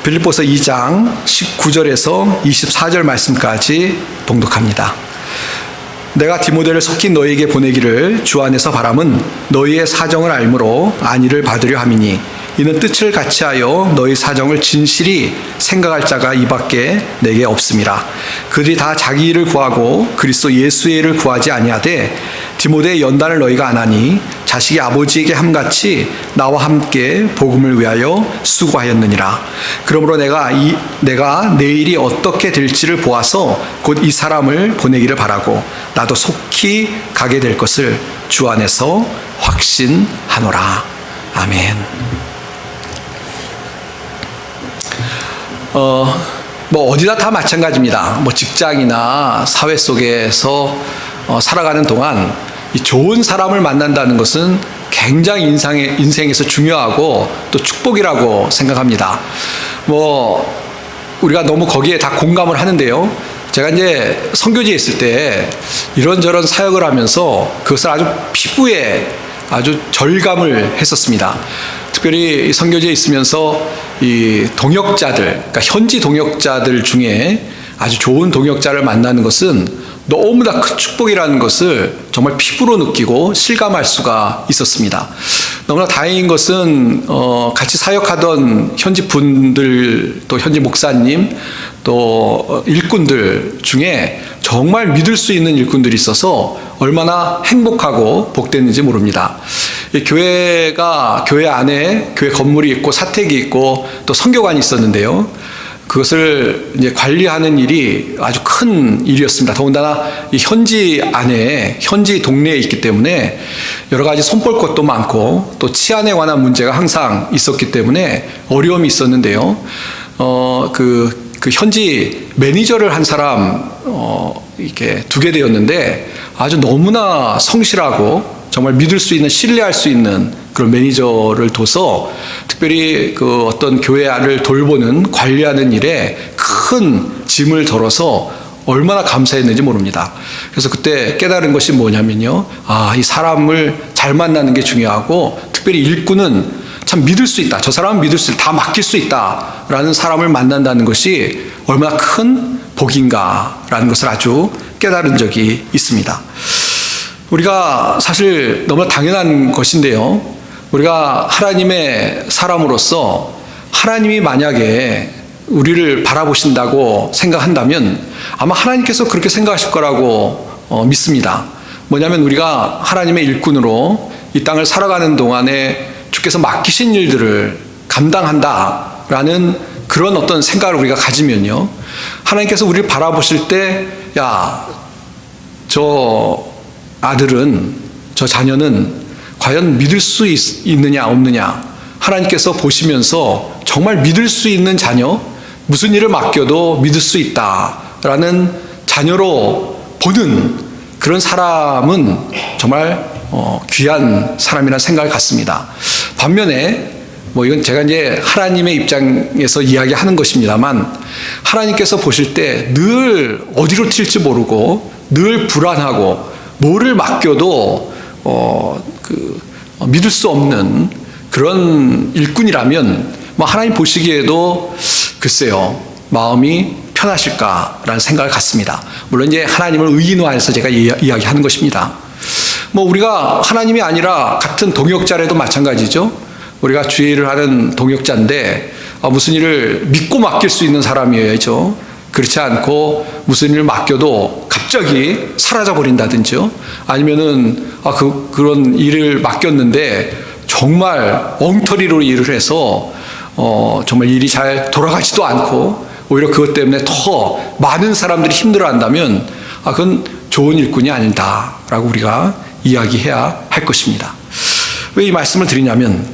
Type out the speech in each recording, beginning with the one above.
빌립보서 2장 19절에서 24절 말씀까지 봉독합니다. 내가 디모데를 속히 너희에게 보내기를 주 안에서 바람은 너희의 사정을 알므로 안위를 받으려 함이니 이는 뜻을 같이하여 너희 사정을 진실히 생각할 자가 이밖에 내게 없음이라. 그들이 다 자기 일을 구하고 그리스도 예수의 일을 구하지 아니하되 디모데의 연단을 너희가 안 하니 자식이 아버지에게 함같이 나와 함께 복음을 위하여 수고하였느니라. 그러므로 내가 내일이 어떻게 될지를 보아서 곧 이 사람을 보내기를 바라고 나도 속히 가게 될 것을 주 안에서 확신하노라. 아멘. 어디나 다 마찬가지입니다. 직장이나 사회 속에서 살아가는 동안 이 좋은 사람을 만난다는 것은 굉장히 인생에서 중요하고 또 축복이라고 생각합니다. 우리가 너무 거기에 다 공감을 하는데요. 제가 이제 선교지에 있을 때 이런저런 사역을 하면서 그것을 아주 피부에 아주 절감을 했었습니다. 특별히 선교지에 있으면서 이 동역자들, 그러니까 현지 동역자들 중에 아주 좋은 동역자를 만나는 것은 너무나 큰 축복이라는 것을 정말 피부로 느끼고 실감할 수가 있었습니다. 너무나 다행인 것은 같이 사역하던 현지 분들, 또 현지 목사님, 또 일꾼들 중에 정말 믿을 수 있는 일꾼들이 있어서 얼마나 행복하고 복됐는지 모릅니다. 교회 안에 교회 건물이 있고 사택이 있고 또 선교관이 있었는데요. 그것을 이제 관리하는 일이 아주 큰 일이었습니다. 더군다나 이 현지 안에, 현지 동네에 있기 때문에 여러 가지 손볼 것도 많고 또 치안에 관한 문제가 항상 있었기 때문에 어려움이 있었는데요. 그 현지 매니저를 한 사람, 이렇게 두게 되었는데 아주 너무나 성실하고 정말 믿을 수 있는, 신뢰할 수 있는 그런 매니저를 둬서 특별히 그 어떤 교회를 돌보는, 관리하는 일에 큰 짐을 덜어서 얼마나 감사했는지 모릅니다. 그래서 그때 깨달은 것이 뭐냐면요. 이 사람을 잘 만나는 게 중요하고 특별히 일꾼은 참 믿을 수 있다. 저 사람은 믿을 수 있다. 다 맡길 수 있다. 라는 사람을 만난다는 것이 얼마나 큰 복인가라는 것을 아주 깨달은 적이 있습니다. 우리가 사실 너무나 당연한 것인데요. 우리가 하나님의 사람으로서 하나님이 만약에 우리를 바라보신다고 생각한다면 아마 하나님께서 그렇게 생각하실 거라고 믿습니다. 뭐냐면 우리가 하나님의 일꾼으로 이 땅을 살아가는 동안에 주께서 맡기신 일들을 감당한다라는 그런 어떤 생각을 우리가 가지면요. 하나님께서 우리를 바라보실 때, 저 아들은, 저 자녀는 과연 믿을 수 있느냐 없느냐, 하나님께서 보시면서 정말 믿을 수 있는 자녀, 무슨 일을 맡겨도 믿을 수 있다라는 자녀로 보는 그런 사람은 정말 귀한 사람이라는 생각을 갖습니다. 반면에 이건 제가 이제 하나님의 입장에서 이야기하는 것입니다만, 하나님께서 보실 때 늘 어디로 튈지 모르고 늘 불안하고 뭐를 맡겨도 믿을 수 없는 그런 일꾼이라면 하나님 보시기에도 글쎄요, 마음이 편하실까라는 생각을 갖습니다. 물론 이제 하나님을 의인화해서 제가 이야기하는 것입니다. 우리가 하나님이 아니라 같은 동역자라도 마찬가지죠. 우리가 주의 일을 하는 동역자인데 무슨 일을 믿고 맡길 수 있는 사람이어야죠. 그렇지 않고 무슨 일을 맡겨도 갑자기 사라져 버린다든지요. 아니면은 그런 일을 맡겼는데 정말 엉터리로 일을 해서 정말 일이 잘 돌아가지도 않고 오히려 그것 때문에 더 많은 사람들이 힘들어한다면 그건 좋은 일꾼이 아니다라고 우리가 이야기해야 할 것입니다. 왜 이 말씀을 드리냐면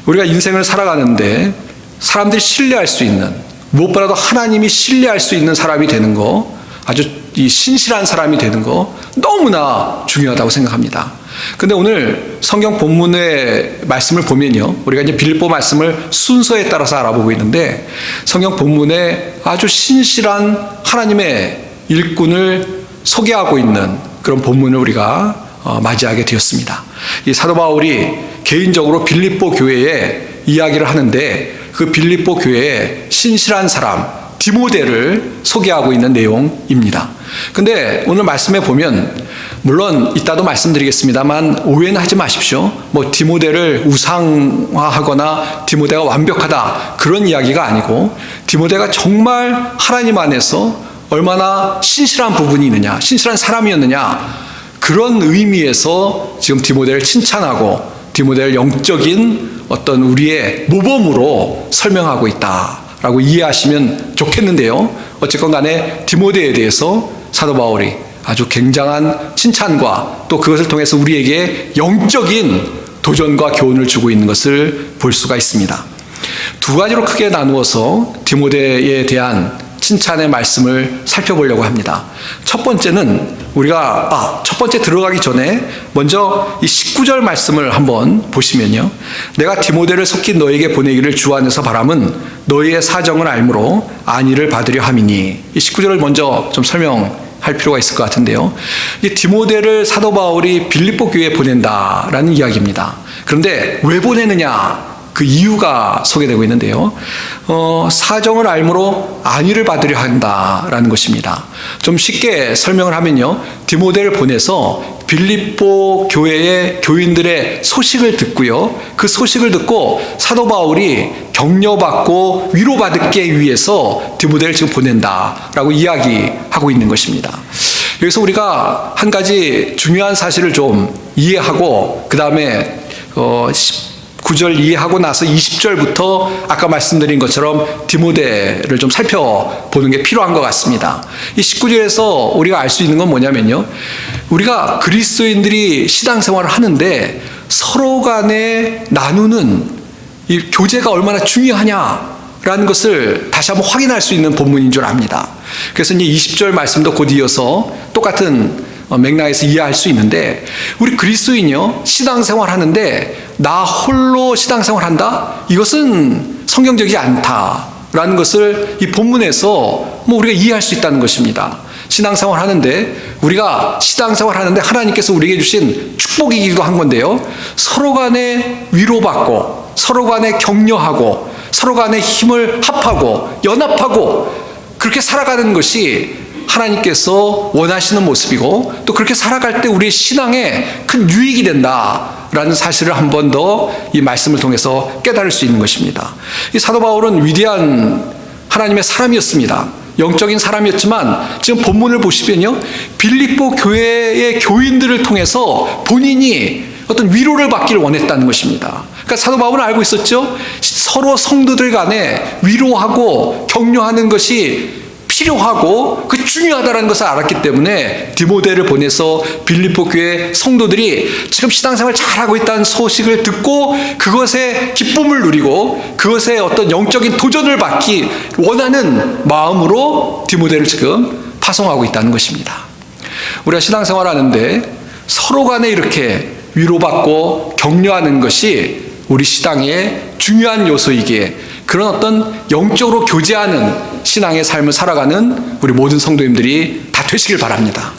우리가 인생을 살아가는데 사람들이 신뢰할 수 있는, 무엇보다도 하나님이 신뢰할 수 있는 사람이 되는 거, 아주 이 신실한 사람이 되는 거 너무나 중요하다고 생각합니다. 근데 오늘 성경 본문의 말씀을 보면요, 우리가 이제 빌립보 말씀을 순서에 따라서 알아보고 있는데 성경 본문에 아주 신실한 하나님의 일꾼을 소개하고 있는 그런 본문을 우리가 맞이하게 되었습니다. 이 사도 바울이 개인적으로 빌립보 교회에 이야기를 하는데 그 빌립보 교회의 신실한 사람 디모데를 소개하고 있는 내용입니다. 근데 오늘 말씀에 보면 물론 이따도 말씀드리겠습니다만 오해는 하지 마십시오. 뭐 디모데를 우상화하거나 디모데가 완벽하다 그런 이야기가 아니고 디모데가 정말 하나님 안에서 얼마나 신실한 부분이 있느냐, 신실한 사람이었느냐 그런 의미에서 지금 디모데를 칭찬하고 디모데를 영적인 어떤 우리의 모범으로 설명하고 있다라고 이해하시면 좋겠는데요. 어쨌건 간에 디모데에 대해서 사도 바울이 아주 굉장한 칭찬과 또 그것을 통해서 우리에게 영적인 도전과 교훈을 주고 있는 것을 볼 수가 있습니다. 두 가지로 크게 나누어서 디모데에 대한 칭찬의 말씀을 살펴보려고 합니다. 첫 번째는 우리가 첫 번째 들어가기 전에 먼저 이 19절 말씀을 한번 보시면요. 내가 디모데를 속히 너에게 보내기를 주 안에서 바람은 너희의 사정을 알므로 안위를 받으려 함이니. 이 19절을 먼저 좀 설명할 필요가 있을 것 같은데요. 이 디모데를 사도 바울이 빌립보 교회에 보낸다라는 이야기입니다. 그런데 왜 보내느냐? 그 이유가 소개되고 있는데요. 사정을 알므로 안위를 받으려 한다라는 것입니다. 좀 쉽게 설명을 하면요. 디모데를 보내서 빌립보 교회의 교인들의 소식을 듣고요. 그 소식을 듣고 사도 바울이 격려받고 위로받기 위해서 디모데를 지금 보낸다라고 이야기하고 있는 것입니다. 여기서 우리가 한 가지 중요한 사실을 좀 이해하고 그 다음에 9절 이해하고 나서 20절부터 아까 말씀드린 것처럼 디모데를 좀 살펴보는 게 필요한 것 같습니다. 이 19절에서 우리가 알 수 있는 건 뭐냐면요. 우리가 그리스도인들이 신앙생활을 하는데 서로 간에 나누는 이 교제가 얼마나 중요하냐라는 것을 다시 한번 확인할 수 있는 본문인 줄 압니다. 그래서 이제 20절 말씀도 곧 이어서 똑같은 맥락에서 이해할 수 있는데 우리 그리스도인이요 신앙생활 하는데 나 홀로 신앙생활 한다? 이것은 성경적이지 않다라는 것을 이 본문에서 우리가 이해할 수 있다는 것입니다. 신앙생활 하는데 우리가 신앙생활 하는데 하나님께서 우리에게 주신 축복이기도 한 건데요. 서로 간에 위로받고 서로 간에 격려하고 서로 간에 힘을 합하고 연합하고 그렇게 살아가는 것이 하나님께서 원하시는 모습이고 또 그렇게 살아갈 때 우리의 신앙에 큰 유익이 된다라는 사실을 한 번 더 이 말씀을 통해서 깨달을 수 있는 것입니다. 이 사도 바울은 위대한 하나님의 사람이었습니다. 영적인 사람이었지만 지금 본문을 보시면요. 빌립보 교회의 교인들을 통해서 본인이 어떤 위로를 받기를 원했다는 것입니다. 그러니까 사도 바울은 알고 있었죠. 서로 성도들 간에 위로하고 격려하는 것이 필요하고 그 중요하다는 것을 알았기 때문에 디모데를 보내서 빌립보 교회 성도들이 지금 신앙생활 잘하고 있다는 소식을 듣고 그것에 기쁨을 누리고 그것에 어떤 영적인 도전을 받기 원하는 마음으로 디모데를 지금 파송하고 있다는 것입니다. 우리가 신앙생활 하는데 서로 간에 이렇게 위로받고 격려하는 것이 우리 신앙의 중요한 요소이기에 그런 어떤 영적으로 교제하는 신앙의 삶을 살아가는 우리 모든 성도님들이 다 되시길 바랍니다.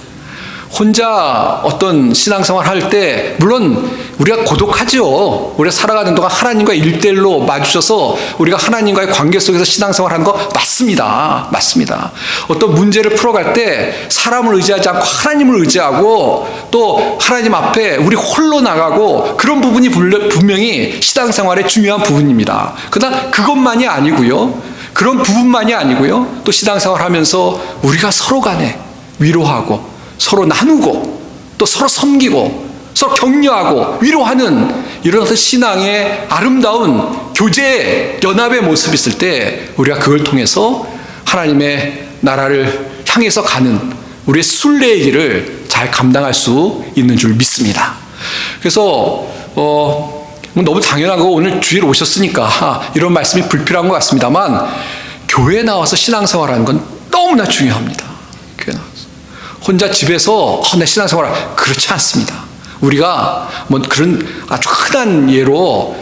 혼자 어떤 신앙생활 할 때 물론 우리가 고독하죠. 우리가 살아가는 동안 하나님과 1대1로 마주쳐서 우리가 하나님과의 관계 속에서 신앙생활 하는 거 맞습니다. 맞습니다. 어떤 문제를 풀어갈 때 사람을 의지하지 않고 하나님을 의지하고 또 하나님 앞에 우리 홀로 나가고 그런 부분이 분명히 신앙생활의 중요한 부분입니다. 그러나 그것만이 아니고요. 그런 부분만이 아니고요. 또 신앙생활 하면서 우리가 서로 간에 위로하고 서로 나누고 또 서로 섬기고 서로 격려하고 위로하는 이런 어떤 신앙의 아름다운 교제 연합의 모습이 있을 때 우리가 그걸 통해서 하나님의 나라를 향해서 가는 우리의 순례의 길을 잘 감당할 수 있는 줄 믿습니다. 그래서 너무 당연한 거 오늘 주일 오셨으니까 이런 말씀이 불필요한 것 같습니다만 교회에 나와서 신앙생활하는 건 너무나 중요합니다. 교회에 나와서 혼자 집에서 내 신앙생활 그렇지 않습니다. 우리가 그런 아주 흔한 예로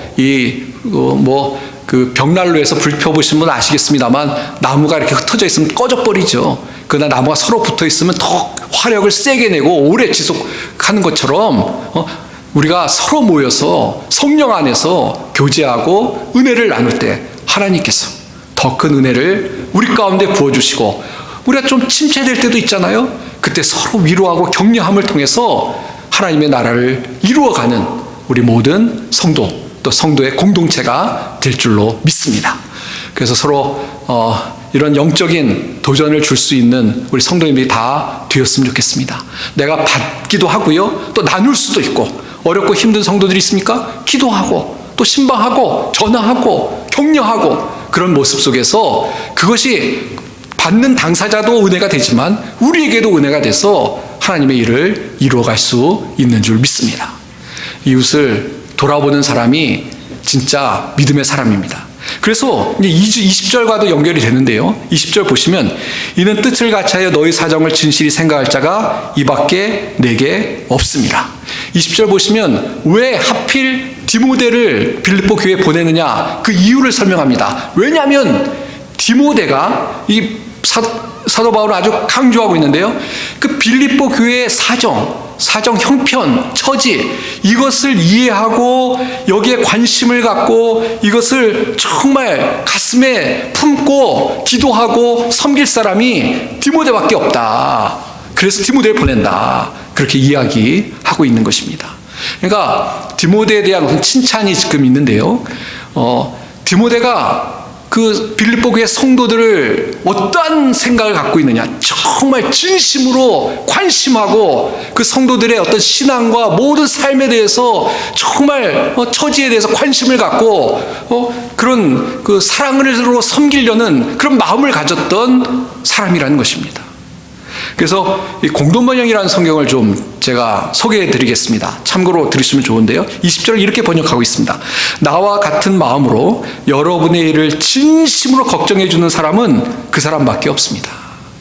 그 벽난로에서 불 펴보신 분 아시겠습니다만 나무가 이렇게 흩어져 있으면 꺼져버리죠. 그러나 나무가 서로 붙어 있으면 더 화력을 세게 내고 오래 지속하는 것처럼 우리가 서로 모여서 성령 안에서 교제하고 은혜를 나눌 때 하나님께서 더 큰 은혜를 우리 가운데 부어주시고, 우리가 좀 침체될 때도 있잖아요. 그때 서로 위로하고 격려함을 통해서 하나님의 나라를 이루어가는 우리 모든 성도, 또 성도의 공동체가 될 줄로 믿습니다. 그래서 서로 이런 영적인 도전을 줄 수 있는 우리 성도님들이 다 되었으면 좋겠습니다. 내가 받기도 하고요, 또 나눌 수도 있고, 어렵고 힘든 성도들이 있습니까? 기도하고 또 신방하고 전화하고 격려하고, 그런 모습 속에서 그것이 받는 당사자도 은혜가 되지만 우리에게도 은혜가 돼서 하나님의 일을 이루어갈 수 있는 줄 믿습니다. 이웃을 돌아보는 사람이 진짜 믿음의 사람입니다. 그래서 이제 20절과도 연결이 되는데요. 20절 보시면, 이는 뜻을 같이하여 너희 사정을 진실히 생각할 자가 이밖에 내게 없습니다. 20절 보시면 왜 하필 디모데를 빌립보 교회에 보내느냐, 그 이유를 설명합니다. 왜냐하면 디모데가 이 사도 바울은 아주 강조하고 있는데요, 그 빌립보 교회의 사정, 형편, 처지, 이것을 이해하고 여기에 관심을 갖고 이것을 정말 가슴에 품고 기도하고 섬길 사람이 디모데밖에 없다. 그래서 디모데를 보낸다. 그렇게 이야기하고 있는 것입니다. 그러니까 디모데에 대한 칭찬이 지금 있는데요, 디모데가 그 빌립보 교회 성도들을 어떠한 생각을 갖고 있느냐, 정말 진심으로 관심하고 그 성도들의 어떤 신앙과 모든 삶에 대해서 정말 처지에 대해서 관심을 갖고 그런 그 사랑으로 섬기려는 그런 마음을 가졌던 사람이라는 것입니다. 그래서 이 공동번역이라는 성경을 좀 제가 소개해 드리겠습니다. 참고로 들으시면 좋은데요, 20절을 이렇게 번역하고 있습니다. 나와 같은 마음으로 여러분의 일을 진심으로 걱정해 주는 사람은 그 사람밖에 없습니다.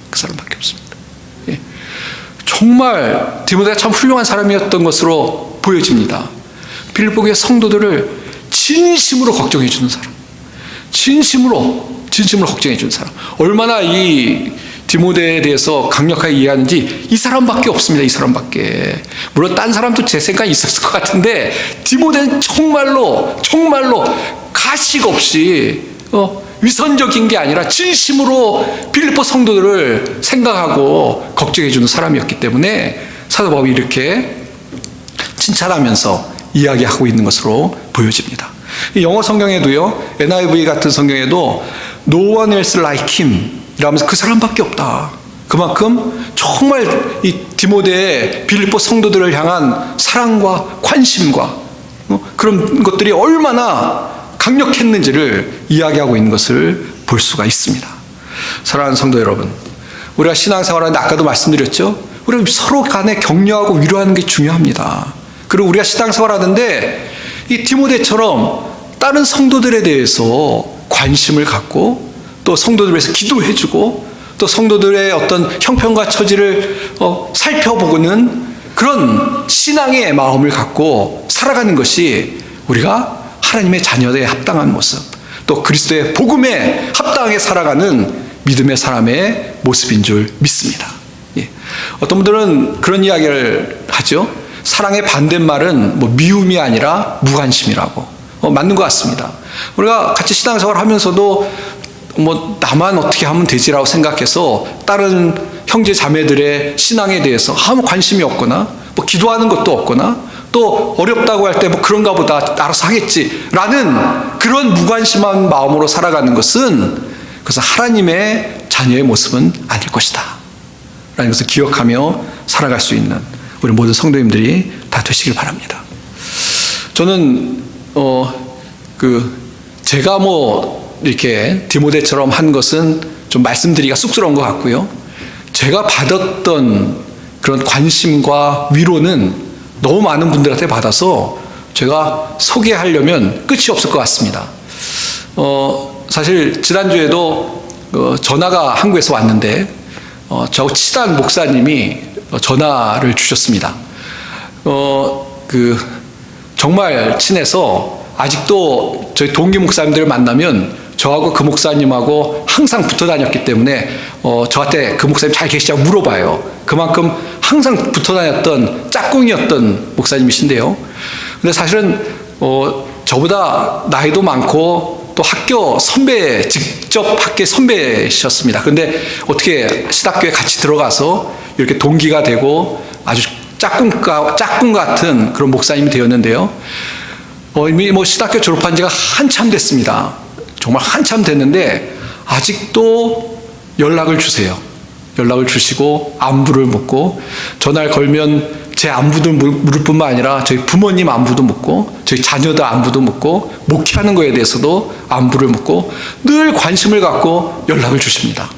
그 사람밖에 없습니다. 예. 정말 디모데가 참 훌륭한 사람이었던 것으로 보여집니다. 빌립보 교회 성도들을 진심으로 걱정해 주는 사람, 진심으로 걱정해 주는 사람. 얼마나 이 디모데에 대해서 강력하게 이해하는지, 이 사람밖에 없습니다. 이 사람밖에. 물론 딴 사람도 제 생각이 있었을 것 같은데, 디모데는 정말로 가식 없이 위선적인 게 아니라 진심으로 빌립보 성도들을 생각하고 걱정해 주는 사람이었기 때문에 사도 바울이 이렇게 칭찬하면서 이야기하고 있는 것으로 보여집니다. 영어 성경에도요, NIV 같은 성경에도 No one else like him 이라면서 그 사람밖에 없다. 그만큼 정말 이 디모데의 빌립보 성도들을 향한 사랑과 관심과 그런 것들이 얼마나 강력했는지를 이야기하고 있는 것을 볼 수가 있습니다. 사랑하는 성도 여러분, 우리가 신앙생활하는데 아까도 말씀드렸죠, 우리가 서로 간에 격려하고 위로하는 게 중요합니다. 그리고 우리가 신앙생활하는데 이 디모데처럼 다른 성도들에 대해서 관심을 갖고 또 성도들을 위해서 기도해주고 또 성도들의 어떤 형편과 처지를 살펴보고는 그런 신앙의 마음을 갖고 살아가는 것이 우리가 하나님의 자녀의 합당한 모습, 또 그리스도의 복음에 합당하게 살아가는 믿음의 사람의 모습인 줄 믿습니다. 예. 어떤 분들은 그런 이야기를 하죠. 사랑의 반대말은 미움이 아니라 무관심이라고. 맞는 것 같습니다. 우리가 같이 신앙생활 하면서도 나만 어떻게 하면 되지라고 생각해서 다른 형제 자매들의 신앙에 대해서 아무 관심이 없거나 기도하는 것도 없거나 또 어렵다고 할 때 그런가 보다 알아서 하겠지라는 그런 무관심한 마음으로 살아가는 것은, 그래서 하나님의 자녀의 모습은 아닐 것이다 라는 것을 기억하며 살아갈 수 있는 우리 모든 성도님들이 다 되시길 바랍니다. 저는 제가 이렇게 디모데처럼 한 것은 좀 말씀드리기가 쑥스러운 것 같고요, 제가 받았던 그런 관심과 위로는 너무 많은 분들한테 받아서 제가 소개하려면 끝이 없을 것 같습니다. 사실 지난주에도 전화가 한국에서 왔는데 저하고 친한 목사님이 전화를 주셨습니다. 정말 친해서 아직도 저희 동기 목사님들을 만나면 저하고 그 목사님하고 항상 붙어 다녔기 때문에 저한테 그 목사님 잘 계시냐고 물어봐요. 그만큼 항상 붙어 다녔던 짝꿍이었던 목사님이신데요. 근데 사실은 저보다 나이도 많고 또 학교 선배, 직접 학교 선배셨습니다. 그런데 어떻게 신학교에 같이 들어가서 이렇게 동기가 되고 아주 짝꿍 같은 그런 목사님이 되었는데요. 이미 신학교 졸업한 지가 한참 됐습니다. 정말 한참 됐는데 아직도 연락을 주세요. 연락을 주시고 안부를 묻고, 전화를 걸면 제 안부도 물을 뿐만 아니라 저희 부모님 안부도 묻고, 저희 자녀들 안부도 묻고, 목회하는 거에 대해서도 안부를 묻고 늘 관심을 갖고 연락을 주십니다.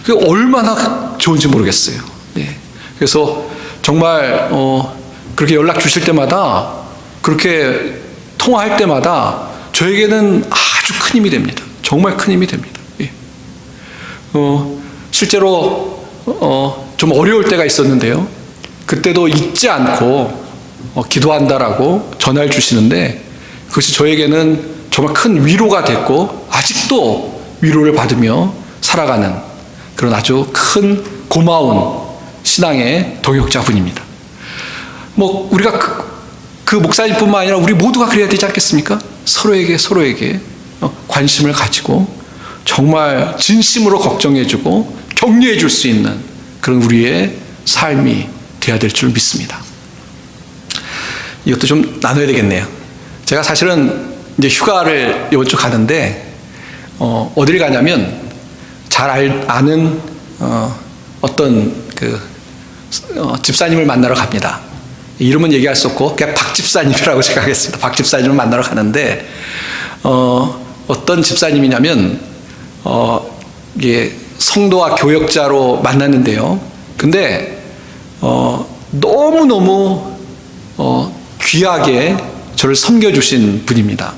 그게 얼마나 좋은지 모르겠어요. 예. 그래서 정말 그렇게 연락 주실 때마다, 그렇게 통화할 때마다 저에게는 아주 큰 힘이 됩니다. 정말 큰 힘이 됩니다. 예. 실제로 좀 어려울 때가 있었는데요. 그때도 잊지 않고 기도한다라고 전화를 주시는데, 그것이 저에게는 정말 큰 위로가 됐고 아직도 위로를 받으며 살아가는 그런 아주 큰 고마운 신앙의 동역자분입니다. 우리가 그 목사님뿐만 아니라 우리 모두가 그래야 되지 않겠습니까? 서로에게 관심을 가지고 정말 진심으로 걱정해주고 격려해줄 수 있는 그런 우리의 삶이 되어야 될 줄 믿습니다. 이것도 좀 나눠야 되겠네요. 제가 사실은 이제 휴가를 이번 주 가는데 어디를 가냐면 잘 아는 어떤 집사님을 만나러 갑니다. 이름은 얘기할 수 없고 그냥 박 집사님이라고 제가 하겠습니다. 박 집사님을 만나러 가는데 어떤 집사님이냐면 이게 성도와 교역자로 만났는데요. 근데 너무너무 귀하게 저를 섬겨주신 분입니다.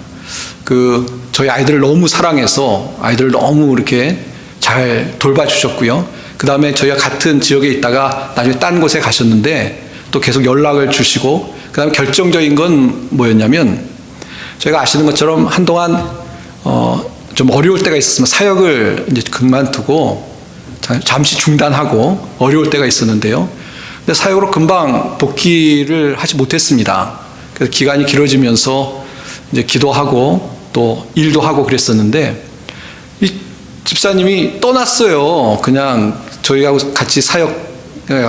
저희 아이들을 너무 사랑해서 아이들을 너무 이렇게 잘 돌봐주셨고요. 그 다음에 저희가 같은 지역에 있다가 나중에 딴 곳에 가셨는데 또 계속 연락을 주시고, 그 다음에 결정적인 건 뭐였냐면, 저희가 아시는 것처럼 한동안 좀 어려울 때가 있었으면 사역을 이제 그만두고 잠시 중단하고 어려울 때가 있었는데요. 근데 사역으로 금방 복귀를 하지 못했습니다. 그래서 기간이 길어지면서 이제 기도하고 또 일도 하고 그랬었는데, 이 집사님이 떠났어요. 그냥 저희하고 같이 사역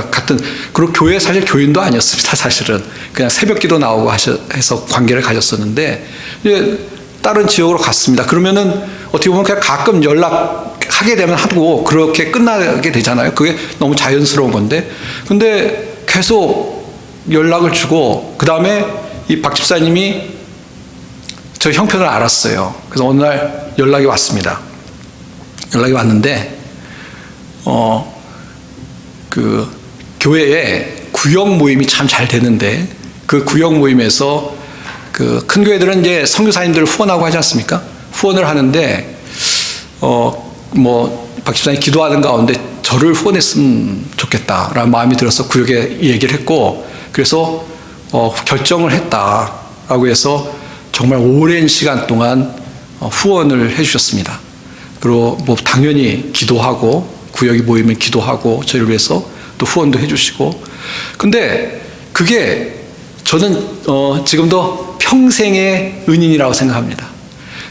같은, 그리고 교회 사실 교인도 아니었습니다. 사실은 그냥 새벽기도 나오고 해서 관계를 가졌었는데 이제 다른 지역으로 갔습니다. 그러면은 어떻게 보면 그냥 가끔 연락하게 되면 하고 그렇게 끝나게 되잖아요. 그게 너무 자연스러운 건데, 근데 계속 연락을 주고, 그 다음에 이 박 집사님이 저 형편을 알았어요. 그래서 어느 날 연락이 왔습니다. 연락이 왔는데 그 교회에 구역 모임이 참 잘 되는데, 그 구역 모임에서 그 큰 교회들은 이제 선교사님들을 후원하고 하지 않습니까? 후원을 하는데 박 집사님이 기도하는 가운데 저를 후원했으면 좋겠다라는 마음이 들어서 구역에 얘기를 했고, 그래서 결정을 했다라고 해서 정말 오랜 시간 동안 후원을 해주셨습니다. 그리고 당연히 기도하고, 구역이 모이면 기도하고 저희를 위해서 또 후원도 해주시고. 근데 그게 저는 지금도 평생의 은인이라고 생각합니다.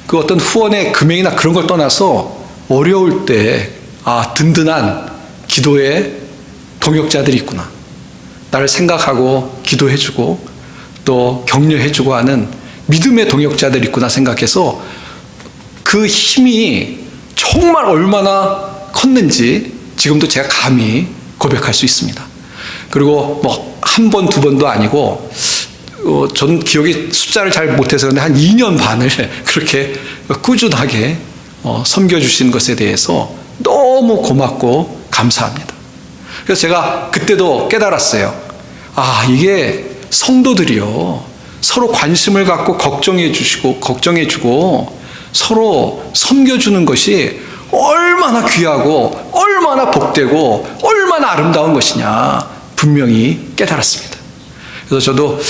그 어떤 후원의 금액이나 그런 걸 떠나서 어려울 때 든든한 기도의 동역자들이 있구나, 나를 생각하고 기도해주고 또 격려해주고 하는 믿음의 동역자들이 있구나 생각해서 그 힘이 정말 얼마나 컸는지 지금도 제가 감히 고백할 수 있습니다. 그리고 한 번, 두 번도 아니고, 전 기억이 숫자를 잘 못해서 그런데 한 2년 반을 그렇게 꾸준하게 섬겨주신 것에 대해서 너무 고맙고 감사합니다. 그래서 제가 그때도 깨달았어요. 이게 성도들이요, 서로 관심을 갖고 걱정해주고 서로 섬겨주는 것이 얼마나 귀하고 얼마나 복되고 얼마나 아름다운 것이냐 분명히 깨달았습니다. 그래서 저도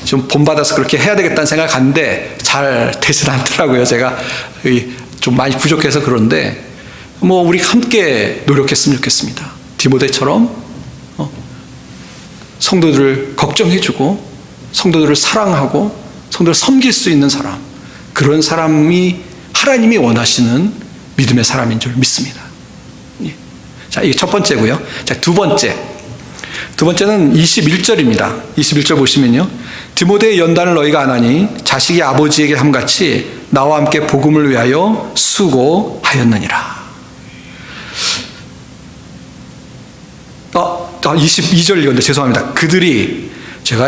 좀 본받아서 그렇게 해야 되겠다는 생각을 갖는데 잘 되진 않더라고요. 제가 좀 많이 부족해서 그런데 우리 함께 노력했으면 좋겠습니다. 디모데처럼 성도들을 걱정해주고 성도들을 사랑하고 성도들을 섬길 수 있는 사람, 그런 사람이 하나님이 원하시는 믿음의 사람인 줄 믿습니다. 예. 자, 이게 첫 번째고요. 자, 두 번째는 21절입니다. 21절 보시면요. 디모데의 연단을 너희가 안 하니 자식이 아버지에게 함같이 나와 함께 복음을 위하여 수고하였느니라. 22절 읽었는데 죄송합니다. 그들이, 제가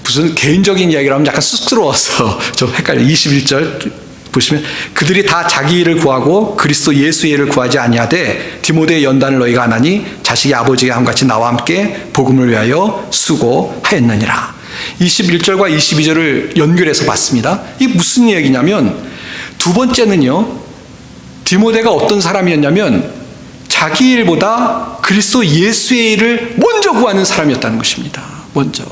무슨 개인적인 이야기를 하면 약간 쑥스러워서 좀 헷갈려요. 21절 보시면 그들이 다 자기 일을 구하고 그리스도 예수의 일을 구하지 아니하되 디모데의 연단을 너희가 안 하니 자식이 아버지에게 함같이 나와 함께 복음을 위하여 수고하였느니라. 21절과 22절을 연결해서 봤습니다. 이게 무슨 이야기냐면, 두 번째는요, 디모데가 어떤 사람이었냐면 자기 일보다 그리스도 예수의 일을 먼저 구하는 사람이었다는 것입니다. 먼저.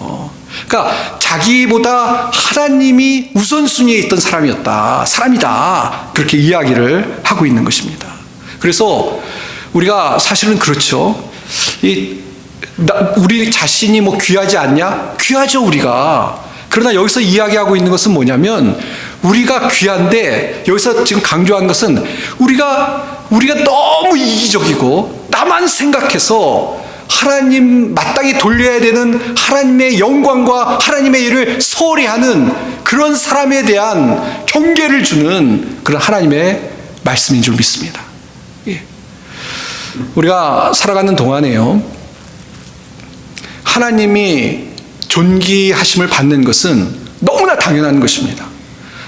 그러니까 자기보다 하나님이 우선순위에 있던 사람이다. 그렇게 이야기를 하고 있는 것입니다. 그래서 우리가 사실은 그렇죠. 우리 자신이 뭐 귀하지 않냐? 귀하죠, 우리가. 그러나 여기서 이야기하고 있는 것은 뭐냐면, 우리가 귀한데 여기서 지금 강조한 것은 우리가 너무 이기적이고 나만 생각해서 하나님 마땅히 돌려야 되는 하나님의 영광과 하나님의 일을 소홀히 하는 그런 사람에 대한 경계를 주는 그런 하나님의 말씀인 줄 믿습니다. 예. 우리가 살아가는 동안에요, 하나님이 존귀하심을 받는 것은 너무나 당연한 것입니다.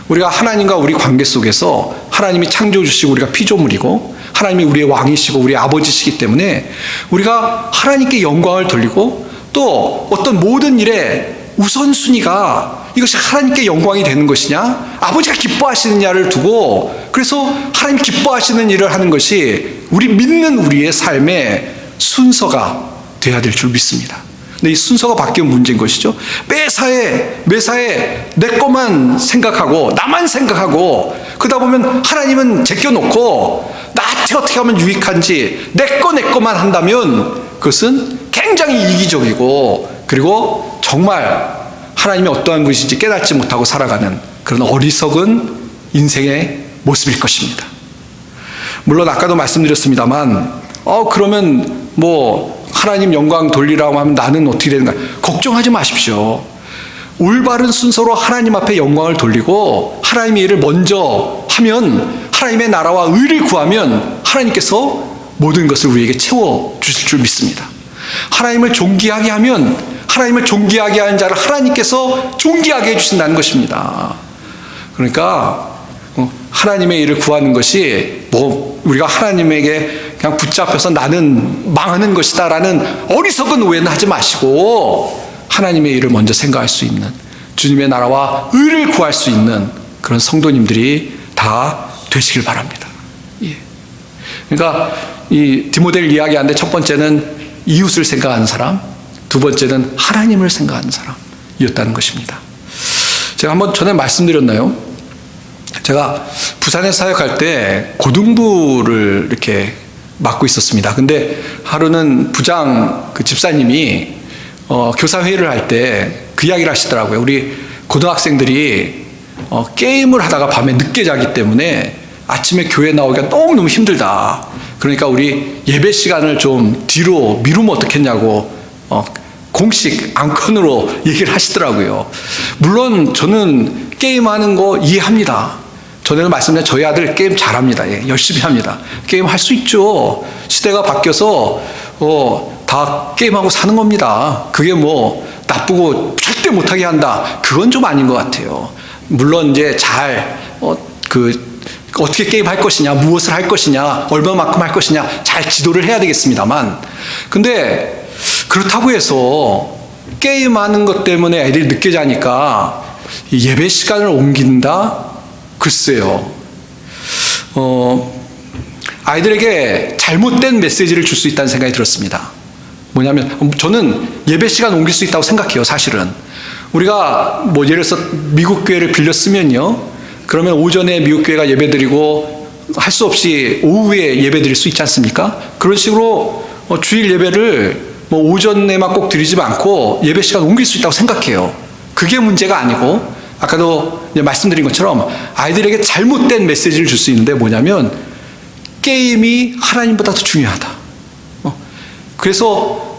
우리가 하나님과 우리 관계 속에서 하나님이 창조해 주시고 우리가 피조물이고 하나님이 우리의 왕이시고 우리의 아버지시기 때문에 우리가 하나님께 영광을 돌리고, 또 어떤 모든 일에 우선순위가 이것이 하나님께 영광이 되는 것이냐, 아버지가 기뻐하시느냐를 두고, 그래서 하나님 기뻐하시는 일을 하는 것이 우리 믿는 우리의 삶의 순서가 돼야 될 줄 믿습니다. 근데 이 순서가 바뀌면 문제인 것이죠. 매사에 내 것만 생각하고 나만 생각하고, 그러다 보면 하나님은 제껴놓고 나한테 어떻게 하면 유익한지 내 거만 한다면 그것은 굉장히 이기적이고, 그리고 정말 하나님이 어떠한 분이신지 깨닫지 못하고 살아가는 그런 어리석은 인생의 모습일 것입니다. 물론 아까도 말씀드렸습니다만, 그러면 뭐 하나님 영광 돌리라고 하면 나는 어떻게 되는가? 걱정하지 마십시오. 올바른 순서로 하나님 앞에 영광을 돌리고 하나님의 일을 먼저 하면, 하나님의 나라와 의를 구하면 하나님께서 모든 것을 우리에게 채워주실 줄 믿습니다. 하나님을 존귀하게 하면 하나님을 존귀하게 하는 자를 하나님께서 존귀하게 해주신다는 것입니다. 그러니까 하나님의 일을 구하는 것이 뭐 우리가 하나님에게 그냥 붙잡혀서 나는 망하는 것이다 라는 어리석은 오해는 하지 마시고, 하나님의 일을 먼저 생각할 수 있는, 주님의 나라와 의를 구할 수 있는 그런 성도님들이 다 되시길 바랍니다. 예. 그러니까 이 디모데를 이야기하는데, 첫 번째는 이웃을 생각하는 사람, 두 번째는 하나님을 생각하는 사람이었다는 것입니다. 제가 한번 전에 말씀드렸나요? 제가 부산에 사역할 때 고등부를 이렇게 맡고 있었습니다. 근데 하루는 부장 그 집사님이 교사회의를 할 때 그 이야기를 하시더라고요. 우리 고등학생들이 게임을 하다가 밤에 늦게 자기 때문에 아침에 교회 나오기가 너무너무 힘들다. 그러니까 우리 예배 시간을 좀 뒤로 미루면 어떻겠냐고 공식 앙컨으로 얘기를 하시더라고요. 물론 저는 게임하는 거 이해합니다. 전에는 말씀드린 저희 아들 게임 잘합니다. 예, 열심히 합니다. 게임 할 수 있죠. 시대가 바뀌어서 다 게임하고 사는 겁니다. 그게 뭐 나쁘고 절대 못하게 한다, 그건 좀 아닌 것 같아요. 물론 이제 어떻게 게임할 것이냐, 무엇을 할 것이냐, 얼마만큼 할 것이냐 잘 지도를 해야 되겠습니다만, 근데 그렇다고 해서 게임하는 것 때문에 애들이 늦게 자니까 예배 시간을 옮긴다? 글쎄요. 아이들에게 잘못된 메시지를 줄 수 있다는 생각이 들었습니다. 뭐냐면, 저는 예배 시간 옮길 수 있다고 생각해요. 사실은 우리가 뭐 예를 들어서 미국 교회를 빌려 쓰면요, 그러면 오전에 미국 교회가 예배 드리고 할 수 없이 오후에 예배 드릴 수 있지 않습니까? 그런 식으로 주일 예배를 뭐 오전에만 꼭 드리지 않고 예배 시간 옮길 수 있다고 생각해요. 그게 문제가 아니고, 아까도 이제 말씀드린 것처럼 아이들에게 잘못된 메시지를 줄 수 있는데 뭐냐면 게임이 하나님보다 더 중요하다. 그래서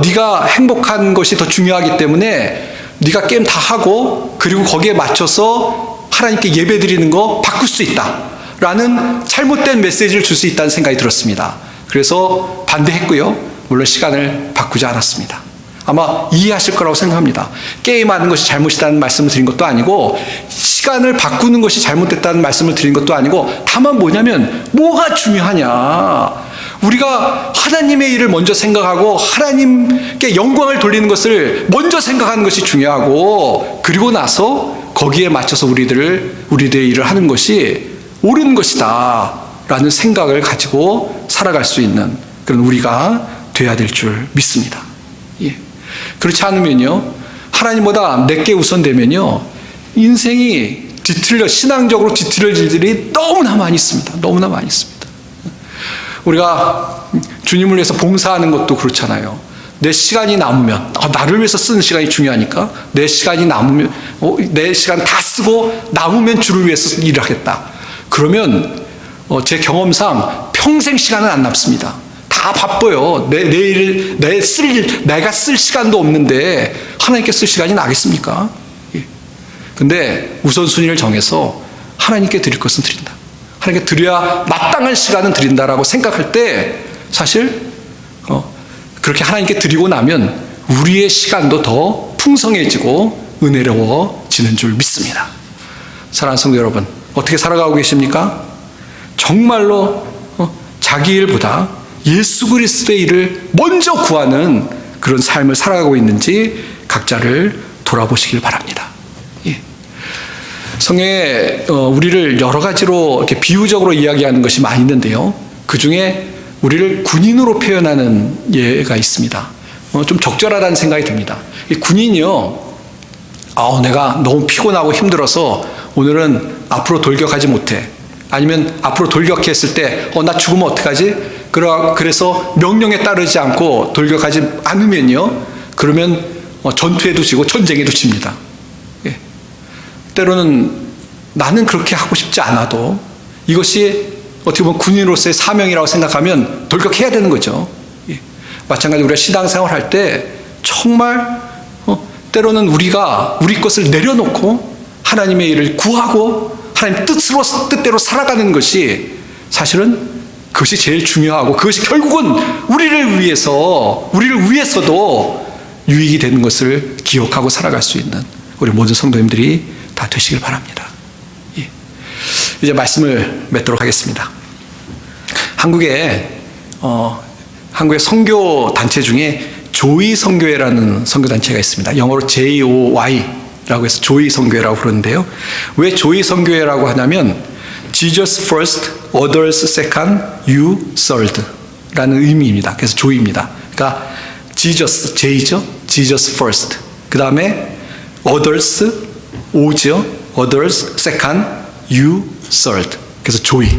네가 행복한 것이 더 중요하기 때문에 네가 게임 다 하고 그리고 거기에 맞춰서 하나님께 예배드리는 거 바꿀 수 있다라는 잘못된 메시지를 줄 수 있다는 생각이 들었습니다. 그래서 반대했고요. 물론 시간을 바꾸지 않았습니다. 아마 이해하실 거라고 생각합니다. 게임하는 것이 잘못이라는 말씀을 드린 것도 아니고 시간을 바꾸는 것이 잘못됐다는 말씀을 드린 것도 아니고 다만 뭐냐면 뭐가 중요하냐. 우리가 하나님의 일을 먼저 생각하고 하나님께 영광을 돌리는 것을 먼저 생각하는 것이 중요하고 그리고 나서 거기에 맞춰서 우리들의 일을 하는 것이 옳은 것이다 라는 생각을 가지고 살아갈 수 있는 그런 우리가 돼야 될 줄 믿습니다. 예. 그렇지 않으면요 하나님보다 내게 우선되면요 인생이 신앙적으로 뒤틀려질 일이 너무나 많이 있습니다. 너무나 많이 있습니다. 우리가 주님을 위해서 봉사하는 것도 그렇잖아요. 내 시간이 남으면 나를 위해서 쓰는 시간이 중요하니까 내 시간이 남으면 내 시간 다 쓰고 남으면 주를 위해서 일을 하겠다. 그러면 제 경험상 평생 시간은 안 남습니다. 다 바빠요. 내가 쓸 시간도 없는데 하나님께 쓸 시간이 나겠습니까? 근데 우선순위를 정해서 하나님께 드릴 것은 드린다. 하나님께 드려야 마땅한 시간은 드린다라고 생각할 때 사실 그렇게 하나님께 드리고 나면 우리의 시간도 더 풍성해지고 은혜로워지는 줄 믿습니다. 사랑하는 성도 여러분, 어떻게 살아가고 계십니까? 정말로 자기 일보다 예수 그리스도의 일을 먼저 구하는 그런 삶을 살아가고 있는지 각자를 돌아보시길 바랍니다. 예. 성경에 우리를 여러 가지로 이렇게 비유적으로 이야기하는 것이 많이 있는데요. 그 중에 우리를 군인으로 표현하는 예가 있습니다. 좀 적절하다는 생각이 듭니다. 이 군인이요, 내가 너무 피곤하고 힘들어서 오늘은 앞으로 돌격하지 못해. 아니면 앞으로 돌격했을 때 나 죽으면 어떡하지? 그래서 명령에 따르지 않고 돌격하지 않으면요, 그러면 전투에도 지고 전쟁에도 집니다. 예. 때로는 나는 그렇게 하고 싶지 않아도 이것이 어떻게 보면 군인으로서의 사명이라고 생각하면 돌격해야 되는 거죠. 예. 마찬가지로 우리가 신앙생활 할 때 정말 때로는 우리가 우리 것을 내려놓고 하나님의 일을 구하고 하나님 뜻대로 살아가는 것이 사실은 그것이 제일 중요하고 그것이 결국은 우리를 위해서도 유익이 되는 것을 기억하고 살아갈 수 있는 우리 모든 성도님들이 다 되시길 바랍니다. 예. 이제 말씀을 맺도록 하겠습니다. 한국의 선교 단체 중에 조이 선교회라는 선교 단체가 있습니다. 영어로 JOY라고 해서 조이 선교회라고 부르는데요. 왜 조이 선교회라고 하냐면 Jesus first, others second, you third 라는 의미입니다. 그래서 조이입니다. 그러니까 Jesus, J죠. Jesus first. 그 다음에 others, O죠. others second, you third. 그래서 조이.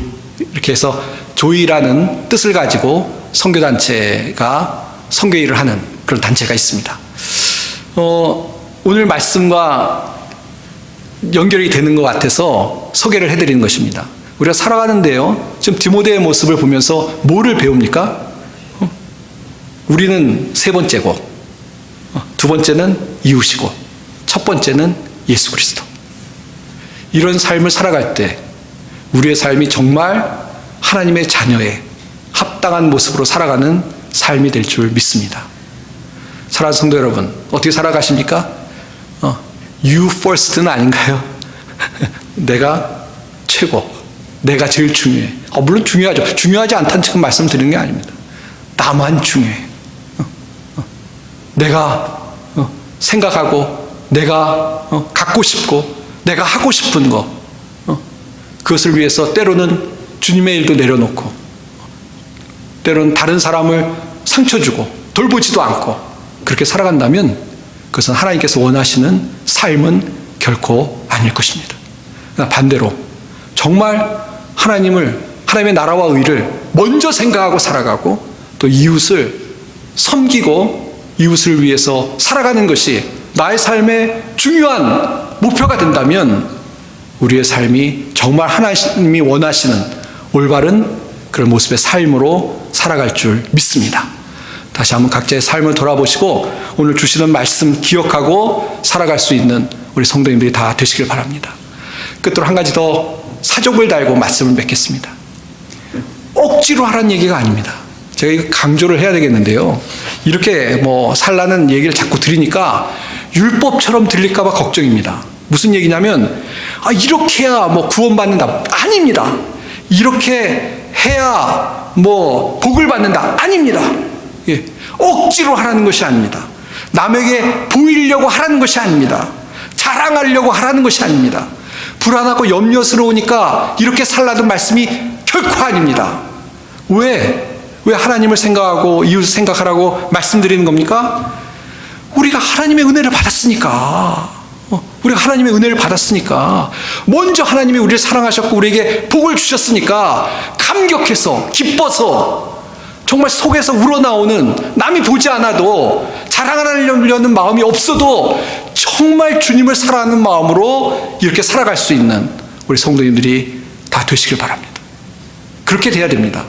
이렇게 해서 조이라는 뜻을 가지고 선교단체가 선교 일을 하는 그런 단체가 있습니다. 오늘 말씀과 연결이 되는 것 같아서 소개를 해드리는 것입니다. 우리가 살아가는데요, 지금 디모데의 모습을 보면서 뭐를 배웁니까? 우리는 세 번째고, 두 번째는 이웃이고, 첫 번째는 예수 그리스도. 이런 삶을 살아갈 때 우리의 삶이 정말 하나님의 자녀의 합당한 모습으로 살아가는 삶이 될 줄 믿습니다. 사랑하는 성도 여러분, 어떻게 살아가십니까? You first는 아닌가요? 내가 최고, 내가 제일 중요해. 물론 중요하죠. 중요하지 않다는 지금 말씀드리는 게 아닙니다. 나만 중요해. 내가 생각하고 내가 갖고 싶고 내가 하고 싶은 거, 그것을 위해서 때로는 주님의 일도 내려놓고 때로는 다른 사람을 상처 주고 돌보지도 않고 그렇게 살아간다면 그것은 하나님께서 원하시는 삶은 결코 아닐 것입니다. 반대로 정말 하나님의 나라와 의를 먼저 생각하고 살아가고 또 이웃을 섬기고 이웃을 위해서 살아가는 것이 나의 삶의 중요한 목표가 된다면 우리의 삶이 정말 하나님이 원하시는 올바른 그런 모습의 삶으로 살아갈 줄 믿습니다. 다시 한번 각자의 삶을 돌아보시고 오늘 주시는 말씀 기억하고 살아갈 수 있는 우리 성도님들이 다 되시길 바랍니다. 끝으로 한 가지 더 사족을 달고 말씀을 맺겠습니다. 억지로 하라는 얘기가 아닙니다. 제가 이거 강조를 해야 되겠는데요. 이렇게 살라는 얘기를 자꾸 드리니까 율법처럼 들릴까 봐 걱정입니다. 무슨 얘기냐면 이렇게 해야 구원받는다. 아닙니다. 이렇게 해야 복을 받는다. 아닙니다. 예. 억지로 하라는 것이 아닙니다. 남에게 보이려고 하라는 것이 아닙니다. 자랑하려고 하라는 것이 아닙니다. 불안하고 염려스러우니까 이렇게 살라는 말씀이 결코 아닙니다. 왜 하나님을 생각하고 이웃을 생각하라고 말씀드리는 겁니까? 우리가 하나님의 은혜를 받았으니까. 우리가 하나님의 은혜를 받았으니까. 먼저 하나님이 우리를 사랑하셨고 우리에게 복을 주셨으니까 감격해서 기뻐서 정말 속에서 우러나오는, 남이 보지 않아도 자랑하려는 마음이 없어도 정말 주님을 사랑하는 마음으로 이렇게 살아갈 수 있는 우리 성도님들이 다 되시길 바랍니다. 그렇게 돼야 됩니다.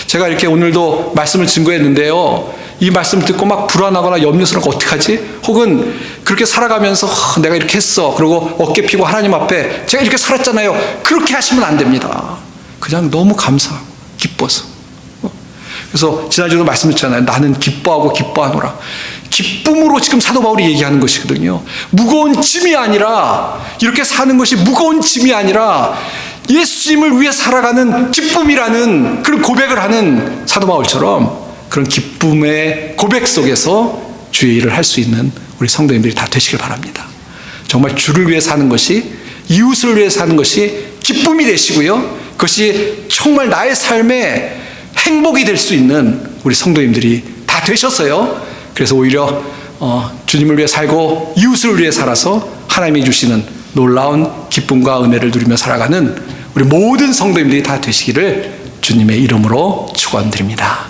제가 이렇게 오늘도 말씀을 증거했는데요. 이 말씀 듣고 막 불안하거나 염려스러워 어떡하지? 혹은 그렇게 살아가면서 내가 이렇게 했어. 그리고 어깨 피고 하나님 앞에 제가 이렇게 살았잖아요. 그렇게 하시면 안 됩니다. 그냥 너무 감사하고 기뻐서. 그래서 지난주도 말씀드렸잖아요. 나는 기뻐하고 기뻐하노라. 기쁨으로 지금 사도 바울이 얘기하는 것이거든요. 무거운 짐이 아니라, 이렇게 사는 것이 무거운 짐이 아니라 예수님을 위해 살아가는 기쁨이라는 그런 고백을 하는 사도 바울처럼 그런 기쁨의 고백 속에서 주의 일을 할 수 있는 우리 성도님들이 다 되시길 바랍니다. 정말 주를 위해 사는 것이, 이웃을 위해 사는 것이 기쁨이 되시고요. 그것이 정말 나의 삶의 행복이 될 수 있는 우리 성도님들이 다 되셨어요. 그래서 오히려 주님을 위해 살고 이웃을 위해 살아서 하나님이 주시는 놀라운 기쁨과 은혜를 누리며 살아가는 우리 모든 성도님들이 다 되시기를 주님의 이름으로 축원드립니다.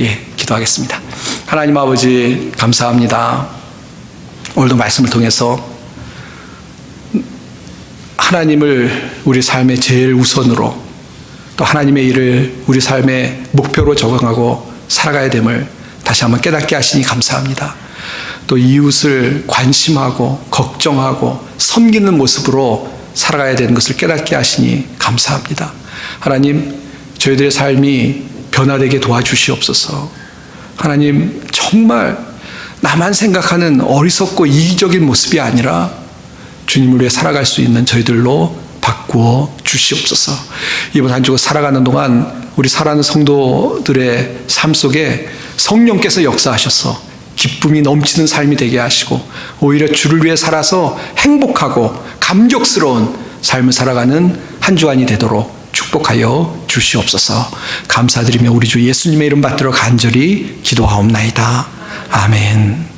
예, 기도하겠습니다. 하나님 아버지 감사합니다. 오늘도 말씀을 통해서 하나님을 우리 삶의 제일 우선으로, 또 하나님의 일을 우리 삶의 목표로 적용하고 살아가야 됨을 다시 한번 깨닫게 하시니 감사합니다. 또 이웃을 관심하고 걱정하고 섬기는 모습으로 살아가야 되는 것을 깨닫게 하시니 감사합니다. 하나님, 저희들의 삶이 변화되게 도와주시옵소서. 하나님, 정말 나만 생각하는 어리석고 이기적인 모습이 아니라 주님을 위해 살아갈 수 있는 저희들로 바꾸어 주시옵소서. 이번 한 주 살아가는 동안 우리 사랑하는 성도들의 삶 속에 성령께서 역사하셔서 기쁨이 넘치는 삶이 되게 하시고 오히려 주를 위해 살아서 행복하고 감격스러운 삶을 살아가는 한 주간이 되도록 축복하여 주시옵소서. 감사드리며 우리 주 예수님의 이름 받들어 간절히 기도하옵나이다. 아멘.